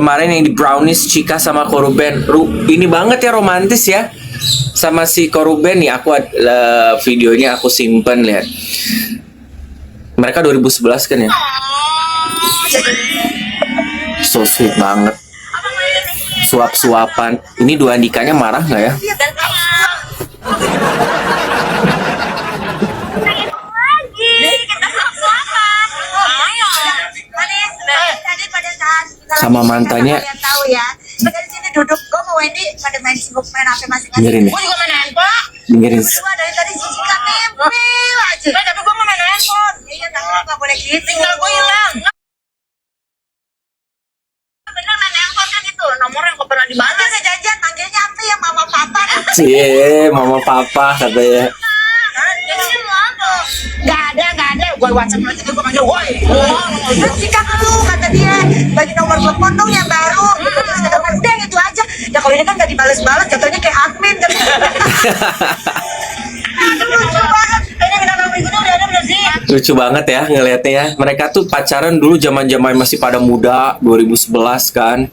kemarin yang di Brownies Chika sama Koruben. Ini banget ya, romantis ya. Sama si Koruben nih, aku videonya aku simpen, lihat. Mereka 2011 kan ya. So sweet banget. Suap-suapan. Ini dua Andikanya marah nggak ya? Sama mantannya. Tahu ya. Dari sini duduk, gue mau Wendy pada main sibuk main HP masing-masing. Dengerin deh. Gue juga main handphone. Dengerin. Berdua dari tadi Jessica nempel aja. Tapi gue mau main handphone. Iya, tapi nggak boleh gitu. Tinggal gue hilang. Bener main handphone kan itu nomor yang gak pernah dibalas. Saya jajan manggilnya apa ya, mama papa. Cie, mama papa katanya. Gak ada. Gue WhatsApp aja gue panggil, woi. Jessica lu kata dia bagi nomor telepon dong yang baru. Terus kata gue udah gitu aja. Ya kalau ini kan gak dibales-bales, jatuhnya kayak admin. Lucu banget ya ngelihatnya ya. Mereka tuh pacaran dulu zaman-zaman masih pada muda, 2011 kan.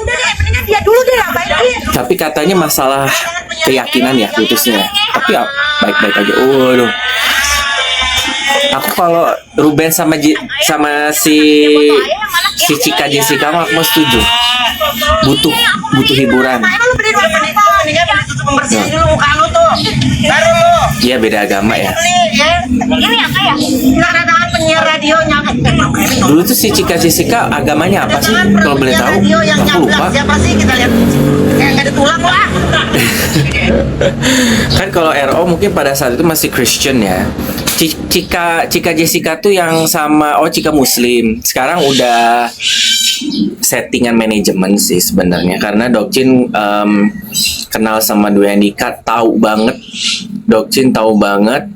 Udah deh, mendingan dia dulu deh, ngapain dia. Tapi katanya masalah keyakinan ya putusnya. Tapi ya, baik-baik aja. Waduh. Aku kalau Ruben sama si Chika Jessica mah aku mau setuju. Butuh hiburan. Membersihin dulu muka lu tuh. Baru lu. Iya, beda agama ya. Ini apa ya? Kedatangan penyiar radionya. Dulu tuh si Chika Jessica agamanya apa sih? Kalau boleh tahu? Radio yang Aku lupa. siapa sih, kita lihat. Kayak nggak ada tulang lah. Kan kalau RO mungkin pada saat itu masih Christian ya. Chika Jessica tuh yang sama Chika Muslim. Sekarang udah settingan manajemen sih sebenarnya, karena Dokcin kenal sama Dwi Andika, tahu banget. Dokcin tahu banget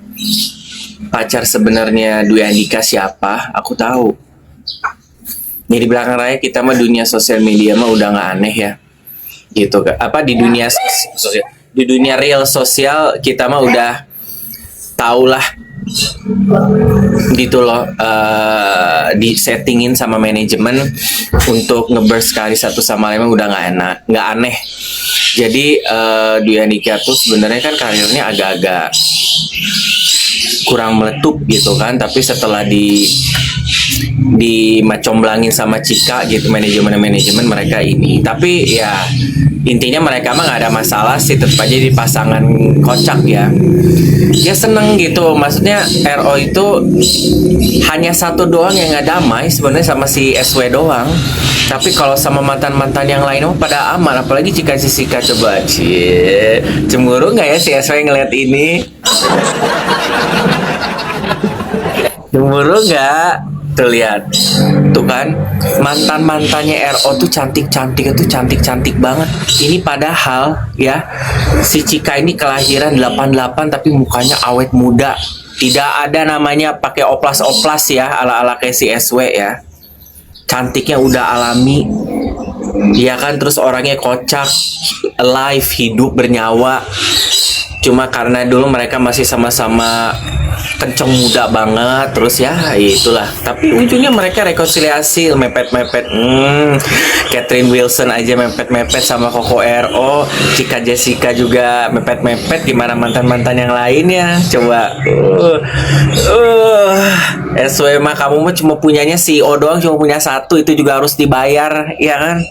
pacar sebenarnya Dwi Andika siapa. Aku tahu. Jadi di belakang raya kita mah dunia sosial media mah udah nggak aneh ya. Gitu kan. Apa di dunia sosial, di dunia real sosial kita mah udah tahu lah. Gitu loh, di settingin sama manajemen untuk ngeburst sekali satu sama lain udah nggak aneh. Jadi Dwi Andika tuh sebenarnya kan karirnya agak-agak kurang meletup gitu kan, tapi setelah macomblangin sama Chika gitu, manajemen mereka ini. Tapi ya intinya mereka mah nggak ada masalah sih, tetap aja di pasangan kocak ya. Ya seneng gitu, maksudnya RO itu hanya satu doang yang nggak damai sebenarnya sama si SW doang. Tapi kalau sama mantan yang lain mah pada aman, apalagi Chika Jessica. Coba cemburu nggak ya si SW ngeliat ini? Cemburu nggak? Tuh lihat, tuh kan mantannya RO tuh cantik banget. Ini padahal ya si Chika ini kelahiran 88 tapi mukanya awet muda. Tidak ada namanya pakai oplas ya, ala kayak si SW ya. Cantiknya udah alami. Iya kan, terus orangnya kocak, alive, hidup, bernyawa. Cuma karena dulu mereka masih sama-sama kenceng muda banget, terus ya itulah. Tapi ujungnya mereka rekonsiliasi, mepet. Catherine Wilson aja mepet sama Koko RO, Chika Jessica juga mepet. Gimana mantan yang lainnya? Coba. SW mah kamu mah cuma punyanya CEO doang, cuma punya satu, itu juga harus dibayar, ya kan?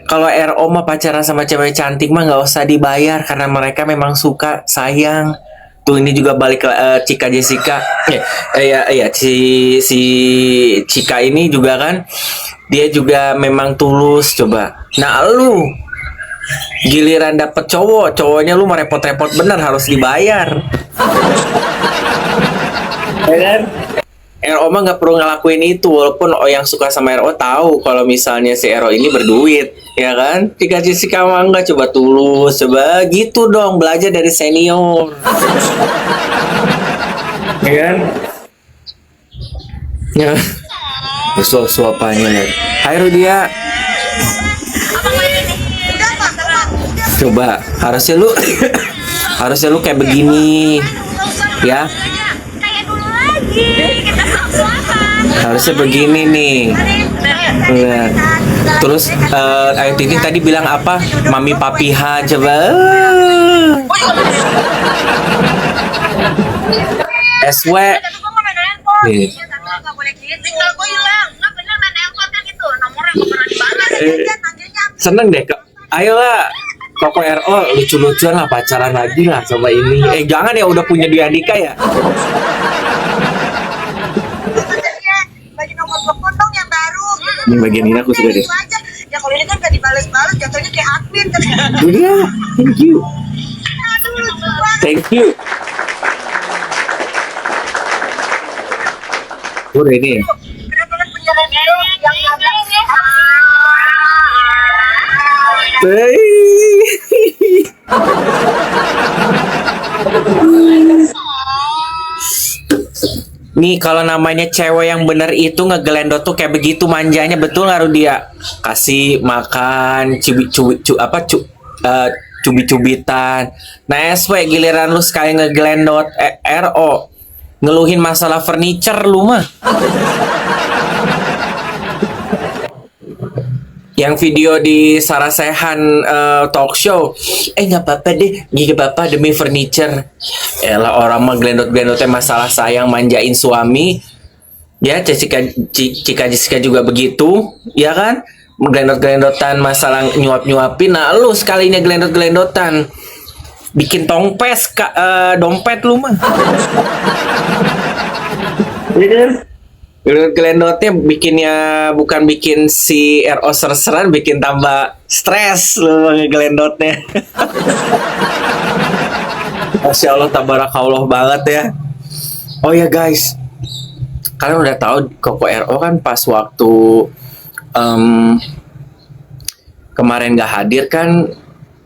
Kalau RO mah pacaran sama cewek cantik mah nggak usah dibayar karena mereka memang suka, sayang. Tuh ini juga balik ke Chika Jessica. Si Chika ini juga kan, dia juga memang tulus. Coba. Nah lu giliran dapet cowoknya lu mau repot-repot bener, harus dibayar. Ya kan? RO mah nggak perlu ngelakuin itu, walaupun yang suka sama RO tahu kalau misalnya si RO ini berduit, ya kan? Chika Jessica mah nggak, coba tulus, coba gitu dong, belajar dari senior, ya kan? Ya, suap-suapannya ya. Hai Rudia, coba harusnya lu kayak begini, ya. Harusnya begini nih. Lihat. Terus Ayu Ting Ting tadi bilang apa? Mami Papi H coba. SW. Tapi gua nggak main handphone. Iya. Iya, tapi nggak boleh gitu. Tinggal gua hilang. Nggak bener main handphone kan gitu. Nomornya nggak pernah dibalas. Manggilnya Seneng deh kak. Ayolah Koko RO lucu-lucuan lah pacaran lagi lah sama ini. Jangan ya udah punya Dwi Andika ya. dia bagi nomor telepon dong yang baru. Gitu. Ini bagian ini aku suka deh. Itu aja. Ya kalau ini kan nggak dibalas-balas, jatuhnya kayak admin. Iya, thank you. Aduh, lucu banget. Thank you. Udah ini ya. Bener-bener penyiaran itu yang ada. Nih kalau namanya cewek yang bener itu ngegelendot tuh kayak begitu manjanya, betul nggak Rudia? Kasih makan cubit-cubitan. Nah SW giliran lu sekali ngegelendot RO ngeluhin masalah furniture lu mah. Yang video di Sarasehan talk show, nggak apa-apa deh, gigi bapak demi furniture. Elah orang mah glendot-glendotnya masalah sayang manjain suami. Ya, Cika Jessica juga begitu, ya kan? Glendot-glendotan masalah nyuap-nyuapin. Nah, lu sekalinya glendot-glendotan bikin tongpes dompet lu mah. Iya kan? Glendotnya bikinnya bukan bikin si RO ser-seran, bikin tambah stres lu ngeglendotnya. Masya Allah, tabarakallah banget ya. Oh ya guys, kalian udah tahu Koko RO kan pas waktu kemarin gak hadir kan,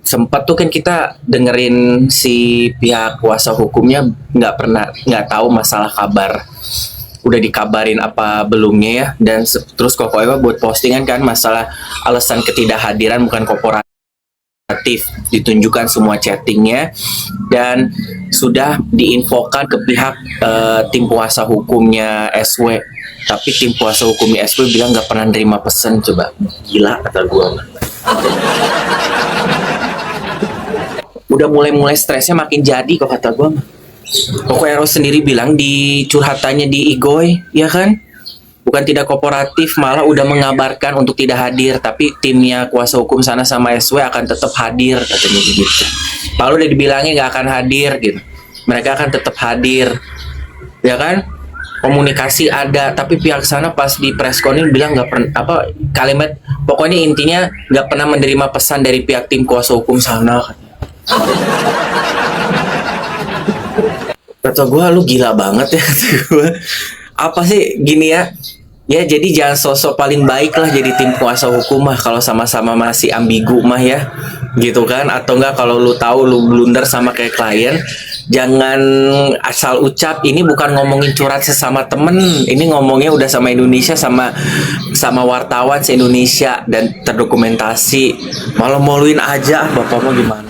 sempat tuh kan kita dengerin si pihak kuasa hukumnya nggak tahu masalah kabar. Udah dikabarin apa belumnya ya, dan terus Koko Ewa buat postingan kan masalah alasan ketidakhadiran bukan kooperatif, ditunjukkan semua chattingnya dan sudah diinfokan ke pihak tim kuasa hukumnya SW, tapi tim kuasa hukumnya SW bilang nggak pernah nerima pesan. Coba gila kata gua. Udah mulai stresnya makin jadi kok kata gua. Koko Ero sendiri bilang di curhatannya di Igoy, ya kan? Bukan tidak kooperatif, malah udah mengabarkan untuk tidak hadir, tapi timnya kuasa hukum sana sama SW akan tetap hadir, katanya begitu. Lalu udah dibilangnya nggak akan hadir, gitu. Mereka akan tetap hadir, ya kan? Komunikasi ada, tapi pihak sana pas di press-con bilang nggak pernah kalimat, pokoknya intinya nggak pernah menerima pesan dari pihak tim kuasa hukum sana. Kata gue, lu gila banget ya, kata gue. Apa sih gini ya? Ya jadi jangan sosok paling baik lah jadi tim kuasa hukum mah kalau sama-sama masih ambigu mah ya, gitu kan? Atau enggak kalau lu tahu lu blunder sama kayak klien, jangan asal ucap. Ini bukan ngomongin curhat sesama temen, ini ngomongnya udah sama Indonesia, sama wartawan se-Indonesia dan terdokumentasi. Malu-maluin aja, bapak mau gimana?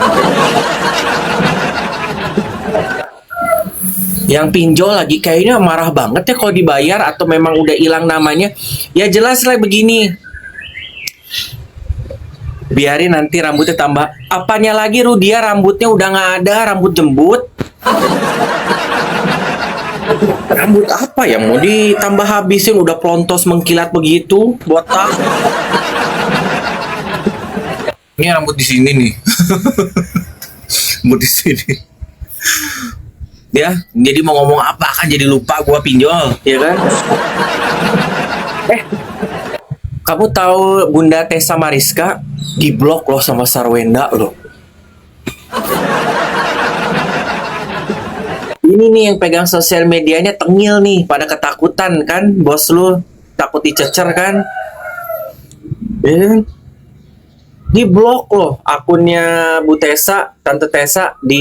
Yang pinjol lagi kayaknya marah banget ya kalau dibayar atau memang udah hilang namanya. Ya jelas lah begini. Biarin nanti rambutnya tambah. Apanya lagi Rudia, rambutnya udah nggak ada, rambut jembut. Rambut apa yang mau ditambah habisin, udah plontos mengkilat begitu, botak. Ini rambut di sini nih. Rambut di sini. Ya, jadi mau ngomong apa kan jadi lupa gua pinjol, ya kan? Kamu tahu Bunda Tessa Mariska diblok loh sama Sarwenda loh. Ini nih yang pegang sosial medianya tengil nih, pada ketakutan kan, bos lu takut dicecer kan? Ya kan? Di blok loh akunnya Bu Tessa, Tante Tessa, di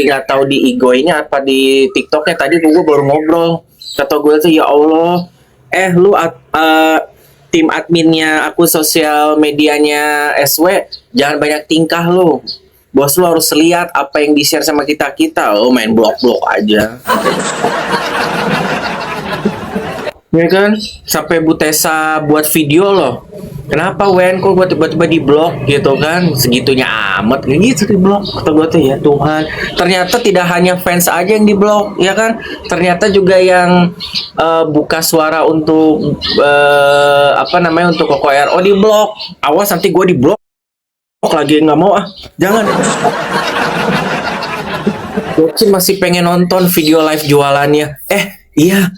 nggak tahu di Igoy-nya apa di TikToknya. Tadi gue baru ngobrol, kata gue tuh ya Allah, lu tim adminnya akun sosial medianya SW jangan banyak tingkah lo, bos lu harus lihat apa yang di share sama kita, main blok-blok aja. Ya kan? Sampai Bu Tessa buat video loh. Kenapa Wen kok gua tiba-tiba di blok gitu kan? Segitunya amat kayak gitu di blok. Kata gua tuh ya Tuhan. Ternyata tidak hanya fans aja yang di blok, ya kan? Ternyata juga yang buka suara untuk apa namanya untuk Koko RO di blok. Awas nanti gua di blok lagi nggak mau ah. Jangan. Gua sih masih pengen nonton video live jualannya. Iya.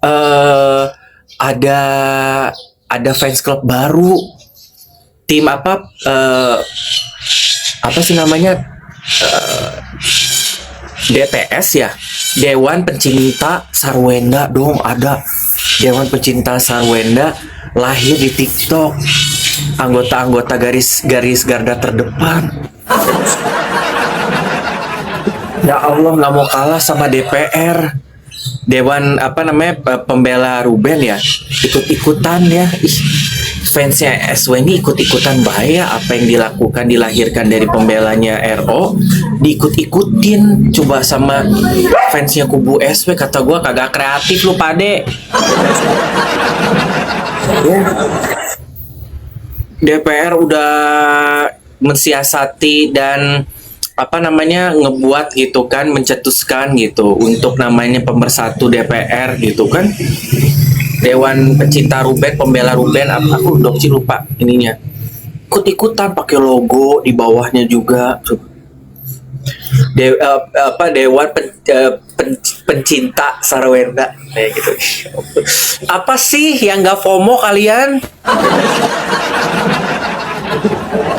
eh ada fans club baru, tim apa sih namanya, DPS ya, Dewan Pencinta Sarwenda dong, ada Dewan Pencinta Sarwenda lahir di TikTok, anggota-anggota garis garda terdepan. Ya Allah, nggak mau kalah sama DPR. Dewan apa namanya pembela Ruben ya, ikut-ikutan ya. Fansnya SW ini ikut-ikutan, bahaya apa yang dilakukan, dilahirkan dari pembelanya RO diikut-ikutin coba sama fansnya kubu SW. Kata gua kagak kreatif lu pade ya. DPR udah mensiasati dan apa namanya ngebuat gitu kan, mencetuskan gitu untuk namanya pemersatu DPR gitu kan, Dewan Pencinta Ruben, pembela Ruben, aku dokci lupa ininya, ikut-ikutan pakai logo di bawahnya juga. Dewan Pencinta Sarwenda kayak gitu. Apa sih yang nggak FOMO kalian?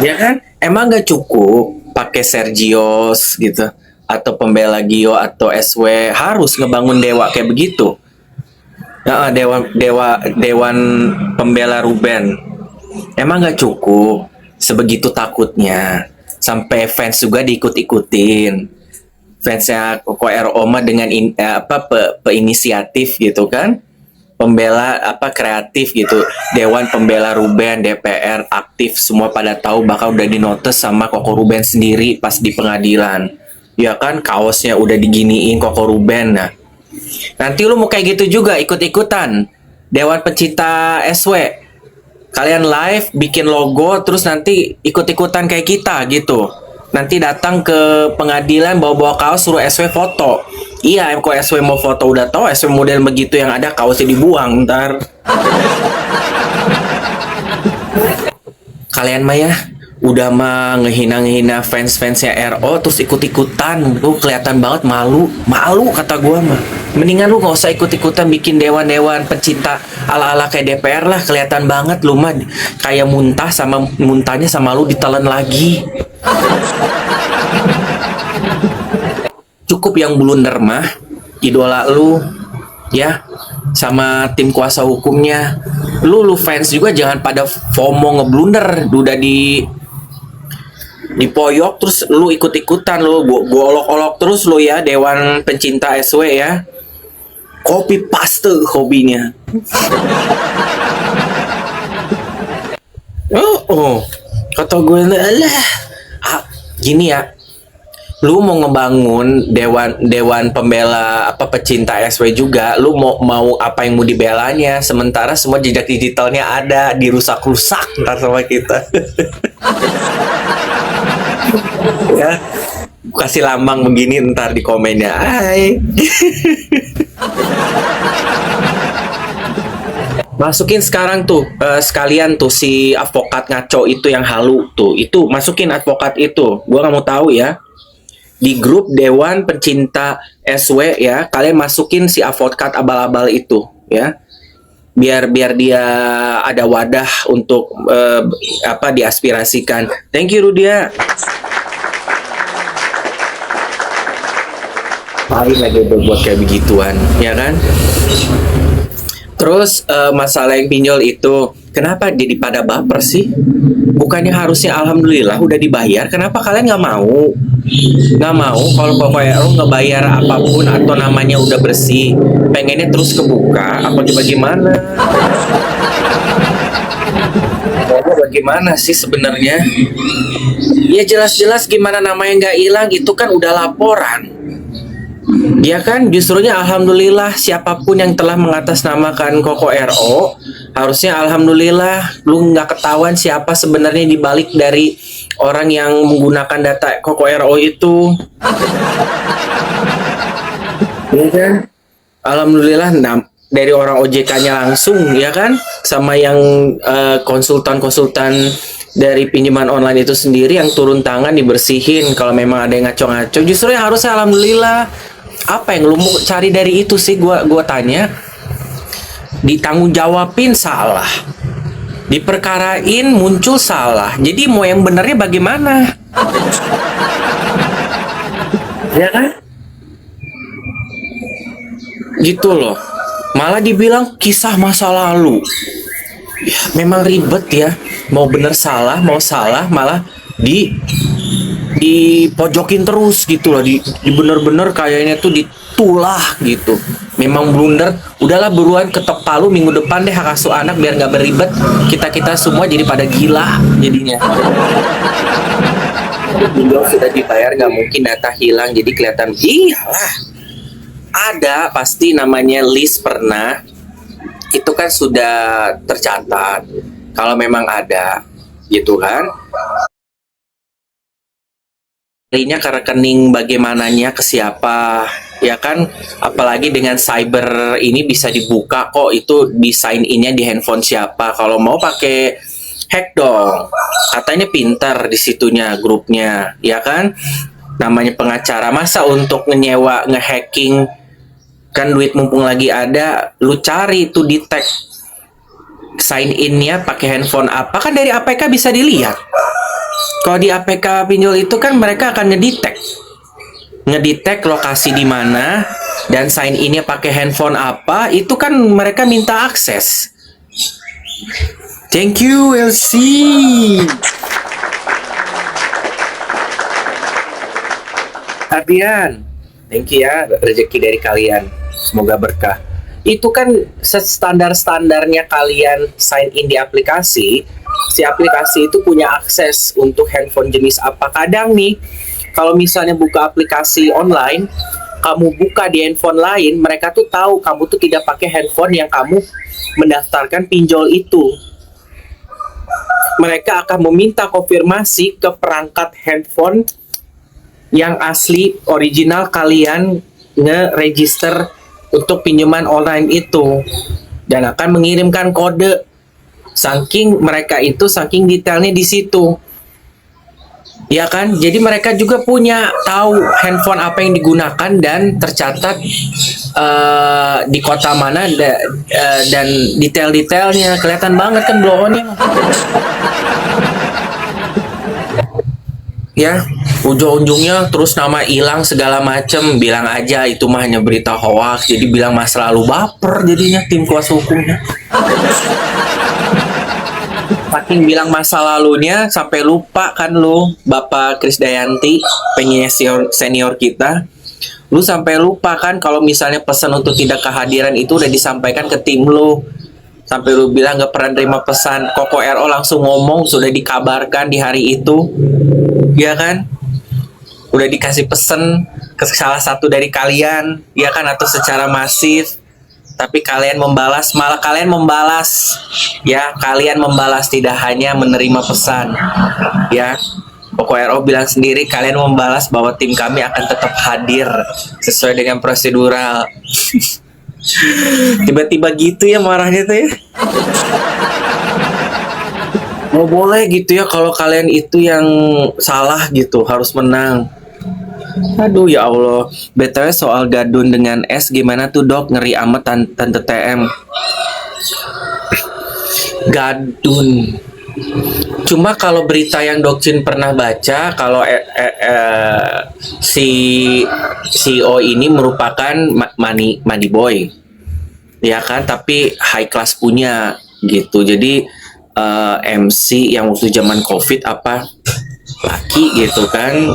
Ya kan, emang nggak cukup pakai Sergios gitu atau pembela Gio atau SW, harus ngebangun dewa kayak begitu. Nah, dewan pembela Ruben emang nggak cukup, sebegitu takutnya sampai fans juga diikut-ikutin. Fansnya Koko RO dengan inisiatif gitu kan, pembela kreatif gitu, Dewan Pembela Ruben, DPR aktif, semua pada tahu bakal udah dinotes sama Koko Ruben sendiri pas di pengadilan. Ya kan, kaosnya udah diginiin Koko Ruben. Nah, nanti lu mau kayak gitu juga, ikut-ikutan Dewan Pencinta SW, kalian live bikin logo terus nanti ikut-ikutan kayak kita gitu. Nanti datang ke pengadilan bawa-bawa kaos, suruh SW foto. Iya, kok SW mau foto udah tahu SW model begitu, yang ada kaosnya dibuang ntar. Kalian mah ya udah mah ngehina fans-fansnya RO terus ikut-ikutan, lu kelihatan banget malu kata gua mah. Mendingan lu nggak usah ikut-ikutan bikin dewan-dewan pencinta ala-ala kayak DPR lah, kelihatan banget lu mah kayak muntahnya sama lu ditelan lagi. Cukup yang blunder mah idola lu ya sama tim kuasa hukumnya. Lu fans juga jangan pada FOMO ngeblunder, udah di poyok terus lu ikut-ikutan, lu gua olok-olok terus lu ya, Dewan Pencinta SW ya. Copy paste hobinya. Oh, kata gue lah, gini ya, lu mau ngebangun dewan pembela pecinta SW juga, lu mau apa yang mau dibelanya, sementara semua jejak digitalnya ada dirusak-rusak ntar sama kita. Ya, kasih lambang begini ntar di komennya, hai. Masukin sekarang tuh sekalian tuh si advokat ngaco itu yang halu tuh, itu masukin advokat itu, gua nggak mau tahu ya. Di grup Dewan Pencinta SW ya, kalian masukin si advokat abal-abal itu ya, biar dia ada wadah untuk diaspirasikan. Thank you Rudia. Paling lagi berbuat kayak begituan ya kan. Terus masalah yang pinjol itu, kenapa jadi pada baper sih? Bukannya harusnya alhamdulillah udah dibayar, kenapa kalian nggak mau? Nggak mau kalau pokoknya lo nggak bayar apapun atau namanya udah bersih, pengennya terus kebuka apa bagaimana? Bagaimana sih sebenarnya? Ya jelas-jelas gimana namanya nggak hilang, itu kan udah laporan. Ya kan, justrunya alhamdulillah siapapun yang telah mengatasnamakan Koko RO, harusnya alhamdulillah lu nggak ketahuan siapa sebenarnya di balik dari orang yang menggunakan data Koko RO itu. Ya kan? Alhamdulillah dari orang OJK-nya langsung ya kan, sama yang konsultan-konsultan dari pinjaman online itu sendiri yang turun tangan dibersihin kalau memang ada yang ngaco-ngaco. Justru yang harusnya alhamdulillah. Apa yang lu mau cari dari itu sih, gua tanya. Ditanggung jawabin salah, diperkarain muncul salah, jadi mau yang benernya bagaimana? Ya kan? Gitu loh. Malah dibilang kisah masa lalu. Ya, memang ribet ya. Mau bener salah, mau salah malah dipojokin terus gitu loh, di bener-bener kayaknya tuh ditulah gitu. Memang blunder, udahlah buruan ketok palu minggu depan deh hak asuh anak biar nggak beribet, kita semua jadi pada gila jadinya. Pinjol sudah dibayar nggak mungkin data hilang, jadi kelihatan iyalah ada pasti namanya list pernah itu kan sudah tercatat kalau memang ada gitu kan. Linknya ke rekening bagaimananya ke siapa ya kan, apalagi dengan cyber ini bisa dibuka kok itu di sign innya di handphone siapa. Kalau mau pakai hack dong, katanya pintar di situnya grupnya ya kan, namanya pengacara masa untuk nyewa ngehacking kan, duit mumpung lagi ada lu cari tuh di tag sign innya pakai handphone apa, kan dari APK bisa dilihat. Kalau di APK pinjol itu kan mereka akan ngedetect lokasi di mana dan sign innya pakai handphone apa, itu kan mereka minta akses. Thank you Elsie. Adrian, thank you ya, rezeki dari kalian, semoga berkah. Itu kan standar-standarnya kalian sign in di aplikasi. Si aplikasi itu punya akses untuk handphone jenis apa. Kadang nih, kalau misalnya buka aplikasi online, kamu buka di handphone lain, mereka tuh tahu kamu tuh tidak pakai handphone yang kamu mendaftarkan pinjol itu. Mereka akan meminta konfirmasi ke perangkat handphone yang asli, original kalian nge-register untuk pinjaman online itu. Dan akan mengirimkan kode. Saking mereka itu, saking detailnya di situ, ya kan? Jadi mereka juga punya tahu handphone apa yang digunakan dan tercatat di kota mana dan detail-detailnya kelihatan banget kan blow-onnya. Ya, ujung-ujungnya terus nama hilang segala macem, bilang aja itu mah hanya berita hoax. Jadi bilang masa lalu, baper jadinya tim kuasa hukumnya. Saking bilang masa lalunya sampai lupa kan lu, Bapak Krisdayanti, penyiar senior kita. Lu sampai lupa kan kalau misalnya pesan untuk tidak kehadiran itu udah disampaikan ke tim lu. Sampai lu bilang gak pernah terima pesan. Koko RO langsung ngomong sudah dikabarkan di hari itu. Ya kan? Udah dikasih pesan ke salah satu dari kalian, ya kan, atau secara masif. Tapi kalian membalas, malah kalian membalas, ya, kalian membalas, tidak hanya menerima pesan, ya. Koko RO bilang sendiri, kalian membalas bahwa tim kami akan tetap hadir sesuai dengan prosedural. Tiba-tiba gitu ya marahnya tuh ya. Mau boleh gitu ya kalau kalian itu yang salah gitu, harus menang. Aduh ya Allah. BTW soal gadun dengan S gimana tuh dok? Ngeri amat tante TM. Gadun. Cuma kalau berita yang Dokcin pernah baca, kalau si CEO ini merupakan money boy, ya kan? Tapi high class punya gitu. Jadi MC yang waktu zaman COVID apa laki gitu kan?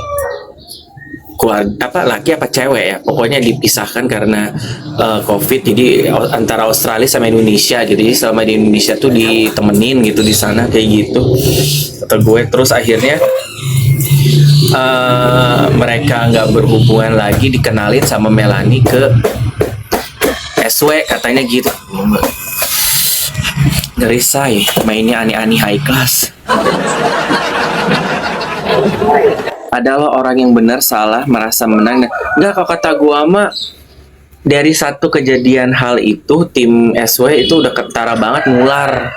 Keluarga apa laki apa cewek ya, pokoknya dipisahkan karena COVID. Jadi antara Australia sama Indonesia, jadi selama di Indonesia tuh ditemenin gitu di sana kayak gitu kata gue. Terus akhirnya mereka nggak berhubungan lagi, dikenalin sama Melanie ke SW katanya gitu. Ngeri say, mainnya aneh-aneh high class. Adalah orang yang benar salah merasa menang. Nggak, kalau kata gua mah dari satu kejadian hal itu tim SW itu udah ketara banget nular.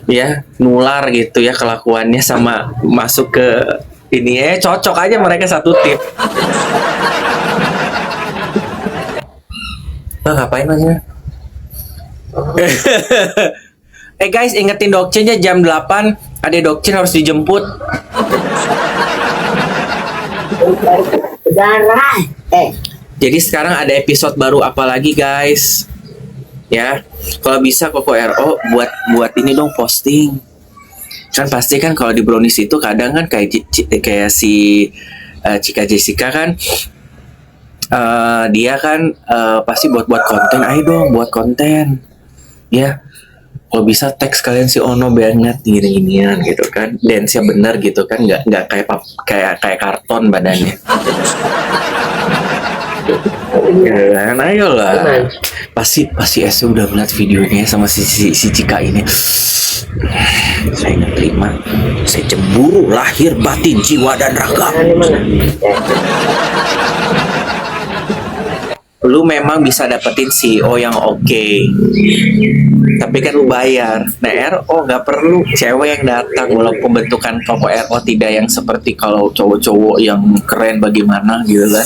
Ya, nular gitu ya kelakuannya sama masuk ke ini ya, cocok aja mereka satu tim. Nah, ngapain aja? Guys, ingetin Dokcinnya jam 8 ada Dokcin harus dijemput. Jadi sekarang ada episode baru apa lagi guys? Ya, kalau bisa Koko RO buat ini dong posting. Kan pasti kan kalau di Brownies itu kadang kan kayak si Cika Jessica kan dia kan pasti buat konten. Ayo dong buat konten. Ya, kalau bisa teks kalian si Ono banget gini-ginian gitu kan, dance-nya bener gitu kan, nggak kayak karton badannya. Ya, ayolah. Pasti SW udah ngeliat videonya sama si Cika ini. Saya nggak terima, saya cemburu lahir batin jiwa dan raga. Lu memang bisa dapetin CEO yang oke, tapi kan lu bayar. Nah RO nggak perlu cewek yang datang, walaupun bentukan Koko RO tidak yang seperti kalau cowok-cowok yang keren bagaimana gitu lah.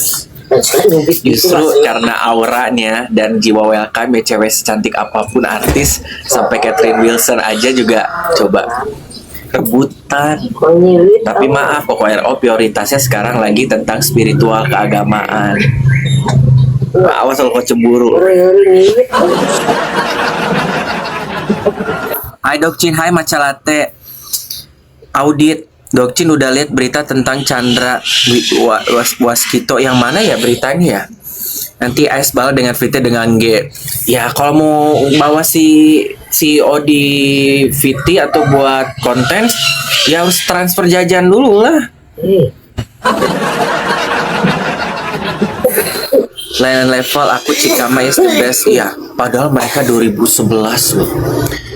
Justru karena auranya dan jiwa welcome ya, cewek secantik apapun artis sampai Catherine Wilson aja juga coba rebutan. Tapi maaf, Koko RO prioritasnya sekarang lagi tentang spiritual keagamaan. Awas kalau kau cemburu. Hai Dokcin, hai Matcha Latte. Audit, Dokcin udah lihat berita tentang Chandra Waskito yang mana ya beritanya ya? Nanti AS balas dengan VT dengan G. Ya kalau mau bawa si CEO di VT atau buat konten, ya harus transfer jajan dulu lah. Lain level aku Cikama is the best ya. Padahal mereka 2011 loh.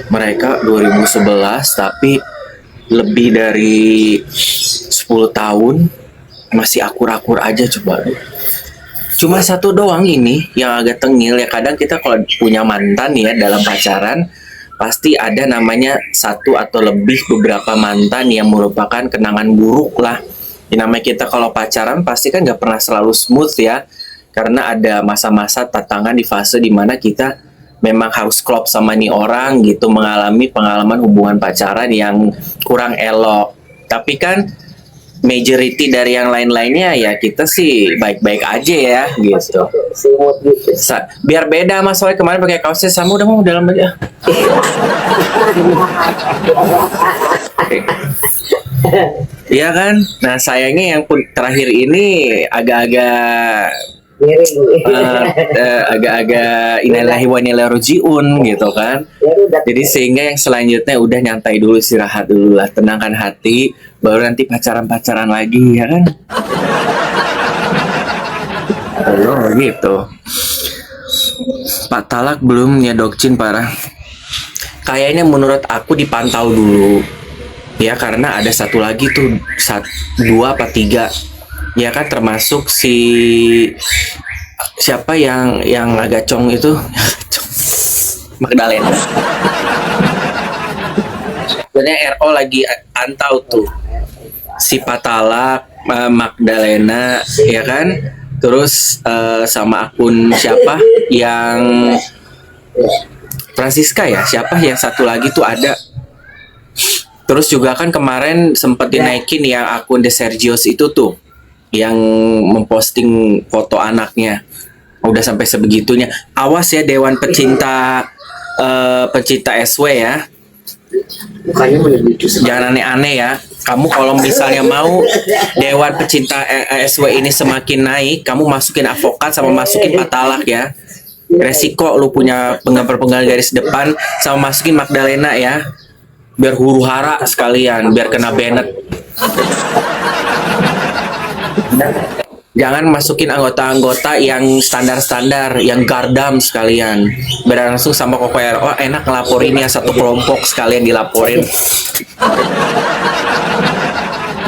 Mereka 2011 tapi lebih dari 10 tahun masih akur-akur aja coba. Cuma satu doang ini yang agak tengil ya. Kadang kita kalau punya mantan ya dalam pacaran pasti ada namanya satu atau lebih beberapa mantan yang merupakan kenangan buruk lah. Yang namanya kita kalau pacaran pasti kan nggak pernah selalu smooth ya. Karena ada masa-masa tantangan di fase dimana kita memang harus klop sama nih orang gitu, mengalami pengalaman hubungan pacaran yang kurang elok. Tapi kan majority dari yang lain-lainnya ya kita sih baik-baik aja ya gitu. Biar beda mas, soalnya kemarin pakai kaosnya sama, udah mau dalam aja. Iya kan? Nah sayangnya yang terakhir ini agak-agak agak-agak innalillahi wa inna ilaihi raji'un gitu kan. Jadi sehingga yang selanjutnya udah nyantai dulu, istirahat dulu lah, tenangkan hati, baru nanti pacaran-pacaran lagi ya kan. Oh gitu. Pak Talak belum ya Dokcin parah. Kayaknya menurut aku dipantau dulu ya, karena ada satu lagi tuh, 2 apa 3 ya kan, termasuk si siapa yang agak cong itu Magdalena. Sebenarnya RO lagi pantau tuh si Patalak, Magdalena ya kan, terus sama akun siapa yang Francisca ya, siapa yang satu lagi tuh ada. Terus juga kan kemarin sempat dinaikin yang akun The Sergios itu tuh, yang memposting foto anaknya. Udah sampai sebegitunya. Awas ya Dewan Pecinta SW ya. Jangan aneh-aneh ya. Kamu kalau misalnya mau Dewan Pecinta SW ini semakin naik, kamu masukin avokat sama masukin Patalak ya. Resiko lu punya penggambar garis depan sama masukin Magdalena ya. Biar huru hara sekalian, biar kena Bennett. Jangan masukin anggota-anggota yang standar-standar, yang gardam sekalian. Biar langsung sama Koko RO enak ngelaporinnya, satu kelompok sekalian dilaporin.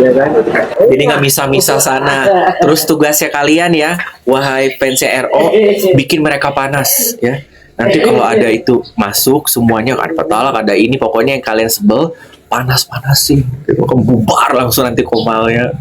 Ya kan? Jadi nggak misah-misah sana. Terus tugasnya kalian ya, wahai fans RO, bikin mereka panas ya. Nanti kalau ada itu masuk semuanya, ada petalak, ada ini, pokoknya yang kalian sebel panas-panasin. Gitu. Bubar langsung nanti komalnya.